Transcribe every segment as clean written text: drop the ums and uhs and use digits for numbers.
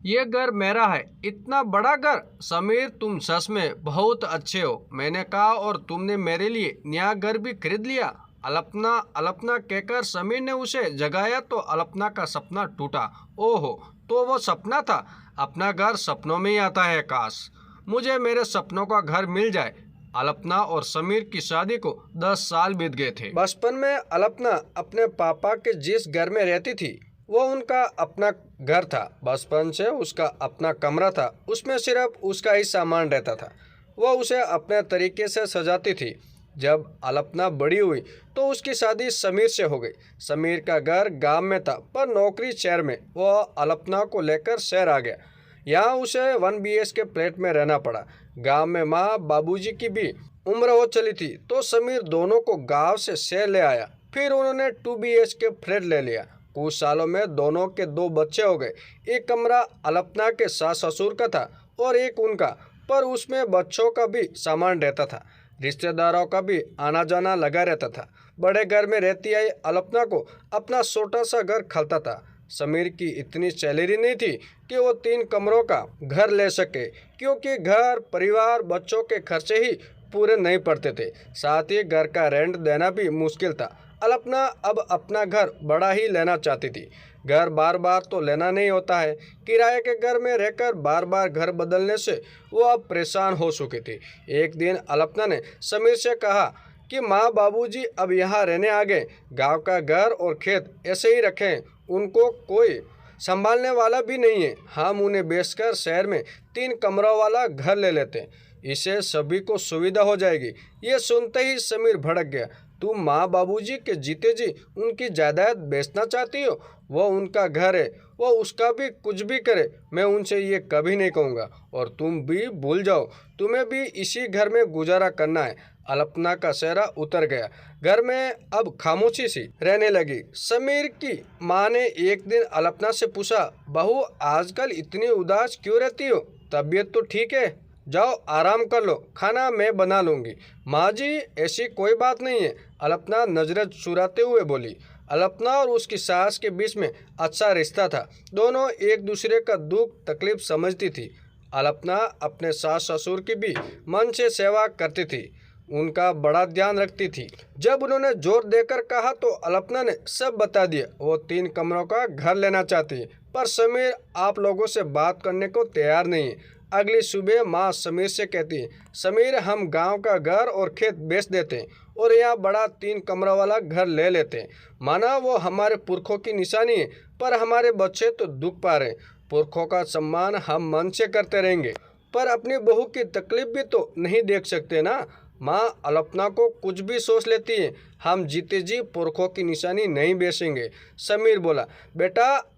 ये घर मेरा है, इतना बड़ा घर। समीर, तुम सच में बहुत अच्छे हो, मैंने कहा। और तुमने मेरे लिए नया घर भी खरीद लिया। अल्पना अल्पना कहकर समीर ने उसे जगाया तो अल्पना का सपना टूटा। ओहो, तो वो सपना था। अपना घर सपनों में ही आता है। काश मुझे मेरे सपनों का घर मिल जाए। अल्पना और समीर की शादी को 10 साल बीत गए थे। बचपन में अल्पना अपने पापा के जिस घर में रहती थी वो उनका अपना घर था। बचपन से उसका अपना कमरा था, उसमें सिर्फ उसका ही सामान रहता था। वह उसे अपने तरीके से सजाती थी। जब अल्पना बड़ी हुई तो उसकी शादी समीर से हो गई। समीर का घर गांव में था पर नौकरी शहर में। वह अल्पना को लेकर शहर आ गया। यहाँ उसे 1 BHK फ्लैट में रहना पड़ा। गांव में माँ बाबूजी की भी उम्र हो चली थी तो समीर दोनों को गांव से शहर ले आया। फिर उन्होंने 2 BHK फ्लैट ले लिया। कुछ सालों में दोनों के 2 बच्चे हो गए। एक कमरा अल्पना के सास ससुर का था और एक उनका, पर उसमें बच्चों का भी सामान रहता था। रिश्तेदारों का भी आना जाना लगा रहता था। बड़े घर में रहती आई अल्पना को अपना छोटा सा घर खलता था। समीर की इतनी सैलरी नहीं थी कि वो 3 कमरों का घर ले सके, क्योंकि घर परिवार बच्चों के खर्चे ही पूरे नहीं पड़ते थे। साथ ही घर का रेंट देना भी मुश्किल था। अल्पना अब अपना घर बड़ा ही लेना चाहती थी। घर बार बार तो लेना नहीं होता है। किराए के घर में रहकर बार बार घर बदलने से वो अब परेशान हो चुकी थी। एक दिन अल्पना ने समीर से कहा कि माँ बाबूजी अब यहाँ रहने आ गए। गांव का घर और खेत ऐसे ही रखें, उनको कोई संभालने वाला भी नहीं है। हम उन्हें बेचकर शहर में 3 कमरों वाला घर ले लेते हैं, इससे सभी को सुविधा हो जाएगी। ये सुनते ही समीर भड़क गया। तुम माँ बाबूजी के जीते जी उनकी जायदाद बेचना चाहती हो? वो उनका घर है, वो उसका भी कुछ भी करे, मैं उनसे ये कभी नहीं कहूँगा। और तुम भी भूल जाओ, तुम्हें भी इसी घर में गुजारा करना है। अल्पना का चेहरा उतर गया। घर में अब खामोशी सी रहने लगी। समीर की माँ ने एक दिन अल्पना से पूछा, बहू आजकल इतनी उदास क्यों रहती हो? तबीयत तो ठीक है? जाओ आराम कर लो, खाना मैं बना लूँगी। माँ जी, ऐसी कोई बात नहीं है, अल्पना नजरें चुराते हुए बोली। अल्पना और उसकी सास के बीच में अच्छा रिश्ता था। दोनों एक दूसरे का दुख तकलीफ समझती थी। अल्पना अपने सास ससुर की भी मन से सेवा करती थी, उनका बड़ा ध्यान रखती थी। जब उन्होंने जोर देकर कहा तो अल्पना ने सब बता दिया। वो 3 कमरों का घर लेना चाहती है, पर समीर आप लोगों से बात करने को तैयार नहीं है। अगली सुबह माँ समीर से कहती है, समीर हम गांव का घर और खेत बेच देते हैं और यहाँ बड़ा 3 कमरा वाला घर ले लेते हैं। माना वो हमारे पुरखों की निशानी है, पर हमारे बच्चे तो दुख पा रहे हैं। पुरखों का सम्मान हम मन से करते रहेंगे, पर अपनी बहू की तकलीफ भी तो नहीं देख सकते ना। माँ अल्पना को कुछ भी सोच लेती है। हम जीते जी पुरखों की निशानी नहीं बेचेंगे। समीर बोला, बेटा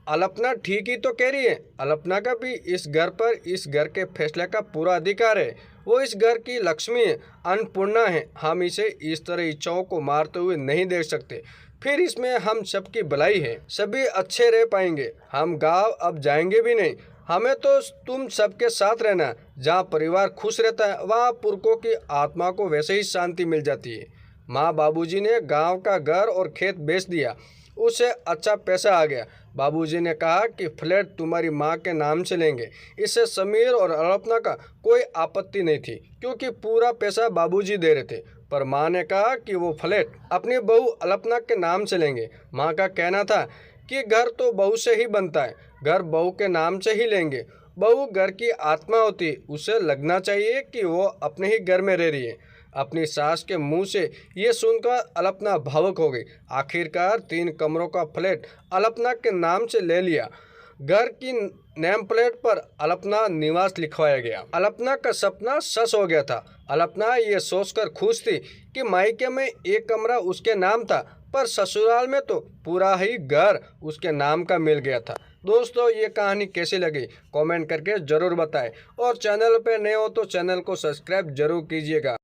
अल्पना ठीक ही तो कह रही है। अल्पना का भी इस घर पर, इस घर के फैसले का पूरा अधिकार है। वो इस घर की लक्ष्मी है, अन्नपूर्णा है। हम इसे इस तरह इच्छाओं को मारते हुए नहीं देख सकते। फिर इसमें हम सबकी भलाई है, सभी अच्छे रह पाएंगे। हम गांव अब जाएंगे भी नहीं। हमें तो तुम सबके साथ रहना। जहाँ परिवार खुश रहता है वहाँ पुरखों की आत्मा को वैसे ही शांति मिल जाती है। माँ बाबूजी ने गांव का घर और खेत बेच दिया, उसे अच्छा पैसा आ गया। बाबूजी ने कहा कि फ्लैट तुम्हारी माँ के नाम से लेंगे। इससे समीर और अल्पना का कोई आपत्ति नहीं थी, क्योंकि पूरा पैसा बाबूजी दे रहे थे। पर माँ ने कहा कि वो फ्लैट अपनी बहू अल्पना के नाम से लेंगे। माँ का कहना था कि घर तो बहू से ही बनता है, घर बहू के नाम से ही लेंगे। बहू घर की आत्मा होती, उसे लगना चाहिए कि वो अपने ही घर में रह रही है। अपनी सास के मुंह से ये सुनकर अल्पना भावुक हो गई। आखिरकार 3 कमरों का फ्लैट अल्पना के नाम से ले लिया। घर की नेम प्लेट पर अल्पना निवास लिखवाया गया। अल्पना का सपना सच हो गया था। अल्पना ये सोचकर खुश थी कि मायके में एक कमरा उसके नाम था, पर ससुराल में तो पूरा ही घर उसके नाम का मिल गया था। दोस्तों, ये कहानी कैसी लगी कमेंट करके ज़रूर बताएं, और चैनल पे नए हो तो चैनल को सब्सक्राइब जरूर कीजिएगा।